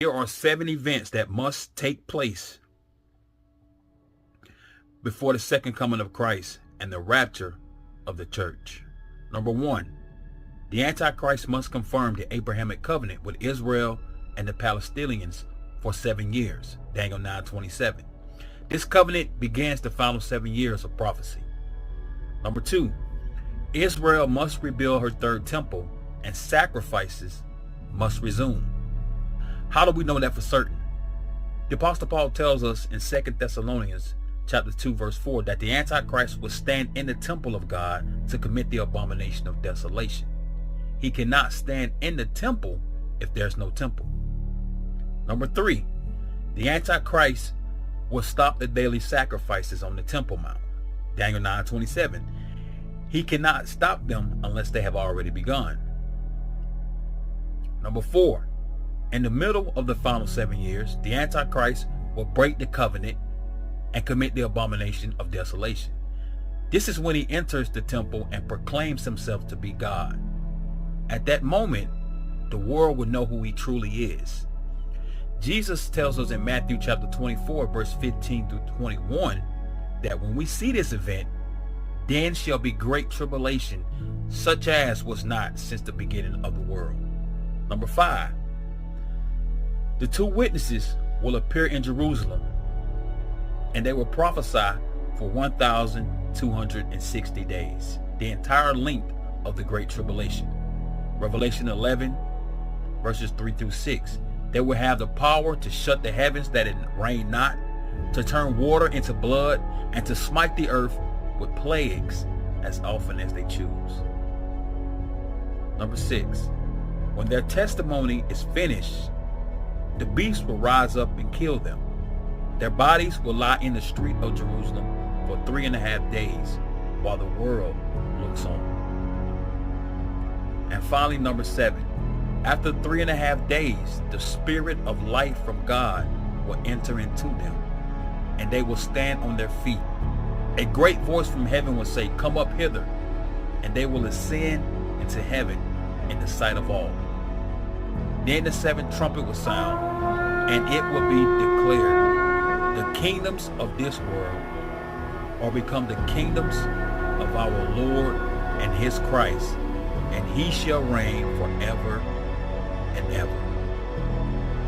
Here are 7 events that must take place before the second coming of Christ and the rapture of the church. Number 1, the Antichrist must confirm the Abrahamic covenant with Israel and the Palestinians for 7 years. Daniel 9:27. This covenant begins the final 7 years of prophecy. Number 2, Israel must rebuild her third temple and sacrifices must resume. How do we know that for certain? The Apostle Paul tells us in 2 Thessalonians chapter 2 verse 4 that the Antichrist will stand in the temple of God to commit the abomination of desolation. He cannot stand in the temple if there's no temple. Number 3, the Antichrist will stop the daily sacrifices on the Temple Mount. Daniel 9:27. He cannot stop them unless they have already begun. Number 4, in the middle of the final 7 years, the Antichrist will break the covenant and commit the abomination of desolation. This is when he enters the temple and proclaims himself to be God. At that moment, the world will know who he truly is. Jesus tells us in Matthew chapter 24, verse 15 through 21, that when we see this event, then shall be great tribulation, such as was not since the beginning of the world. Number 5, the 2 witnesses will appear in Jerusalem, and they will prophesy for 1,260 days, the entire length of the Great Tribulation. Revelation 11, verses 3 through 6. They will have the power to shut the heavens that it rain not, to turn water into blood, and to smite the earth with plagues as often as they choose. Number 6, when their testimony is finished, the beast will rise up and kill them. Their bodies will lie in the street of Jerusalem for 3.5 days while the world looks on. And finally, number 7, after 3.5 days, the Spirit of life from God will enter into them, and they will stand on their feet. A great voice from heaven will say, "Come up hither," and they will ascend into heaven in the sight of all. Then the 7th trumpet will sound, and it will be declared, the kingdoms of this world are become the kingdoms of our Lord and his Christ, and he shall reign forever and ever.